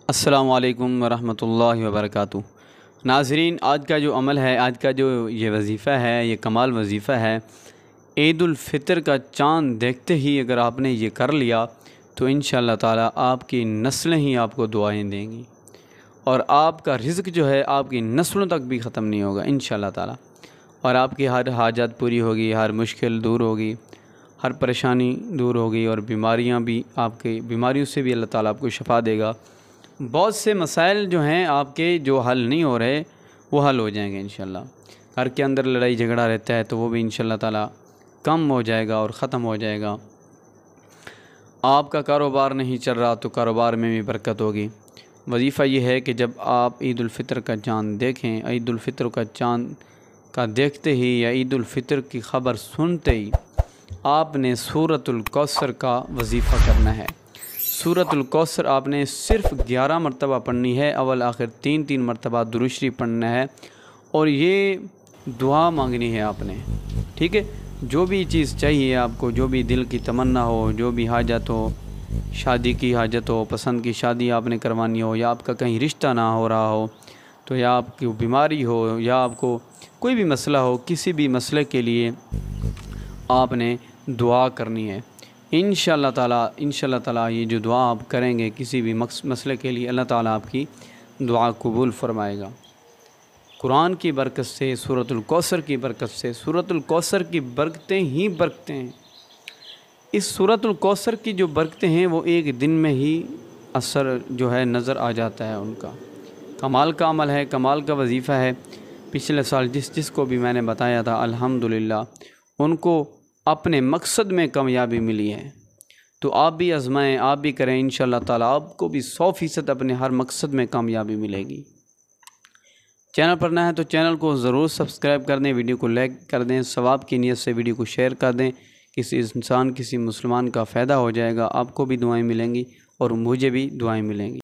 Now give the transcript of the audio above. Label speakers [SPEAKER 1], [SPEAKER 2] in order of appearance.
[SPEAKER 1] السلام علیکم ورحمۃ اللہ وبرکاتہ۔ ناظرین، آج کا جو عمل ہے، آج کا جو یہ وظیفہ ہے، یہ کمال وظیفہ ہے، عید الفطر کا چاند دیکھتے ہی اگر آپ نے یہ کر لیا تو انشاءاللہ تعالیٰ آپ کی نسلیں ہی آپ کو دعائیں دیں گی، اور آپ کا رزق جو ہے آپ کی نسلوں تک بھی ختم نہیں ہوگا انشاءاللہ تعالیٰ، اور آپ کی ہر حاجت پوری ہوگی، ہر مشکل دور ہوگی، ہر پریشانی دور ہوگی، اور بیماریاں بھی آپ کی بیماریوں سے بھی اللہ تعالیٰ آپ کو شفا دے گا۔ بہت سے مسائل جو ہیں آپ کے جو حل نہیں ہو رہے وہ حل ہو جائیں گے انشاءاللہ۔ گھر کے اندر لڑائی جھگڑا رہتا ہے تو وہ بھی انشاءاللہ تعالیٰ کم ہو جائے گا اور ختم ہو جائے گا۔ آپ کا کاروبار نہیں چل رہا تو کاروبار میں بھی برکت ہوگی۔ وظیفہ یہ ہے کہ جب آپ عید الفطر کا چاند دیکھیں، عید الفطر کا چاند کا دیکھتے ہی یا عید الفطر کی خبر سنتے ہی آپ نے سورۃ الکوثر کا وظیفہ کرنا ہے۔ سورۃ الکوثر آپ نے صرف 11 مرتبہ پڑھنی ہے، اول آخر 3 مرتبہ درود شریف پڑھنا ہے، اور یہ دعا مانگنی ہے آپ نے، ٹھیک ہے؟ جو بھی چیز چاہیے آپ کو، جو بھی دل کی تمنا ہو، جو بھی حاجت ہو، شادی کی حاجت ہو، پسند کی شادی آپ نے کروانی ہو، یا آپ کا کہیں رشتہ نہ ہو رہا ہو تو، یا آپ کی بیماری ہو، یا آپ کو کوئی بھی مسئلہ ہو، کسی بھی مسئلے کے لیے آپ نے دعا کرنی ہے انشاءاللہ تعالیٰ یہ جو دعا آپ کریں گے کسی بھی مسئلے کے لیے، اللہ تعالیٰ آپ کی دعا قبول فرمائے گا۔ قرآن کی برکت سے، سورۃ الکوثر کی برکت سے، سورۃ الکوثر کی برکتیں ہی برکتیں ہیں۔ اس سورۃ الکوثر کی جو برکتیں ہیں وہ ایک دن میں ہی اثر جو ہے نظر آ جاتا ہے ان کا۔ کمال کا عمل ہے، کمال کا وظیفہ ہے۔ پچھلے سال جس کو بھی میں نے بتایا تھا الحمدللہ ان کو اپنے مقصد میں کامیابی ملی ہے، تو آپ بھی آزمائیں، آپ بھی کریں، انشاءاللہ تعالیٰ آپ کو بھی 100% اپنے ہر مقصد میں کامیابی ملے گی۔ چینل پر نہ ہے تو چینل کو ضرور سبسکرائب کر دیں، ویڈیو کو لائک کر دیں، ثواب کی نیت سے ویڈیو کو شیئر کر دیں، کسی انسان کسی مسلمان کا فائدہ ہو جائے گا، آپ کو بھی دعائیں ملیں گی اور مجھے بھی دعائیں ملیں گی۔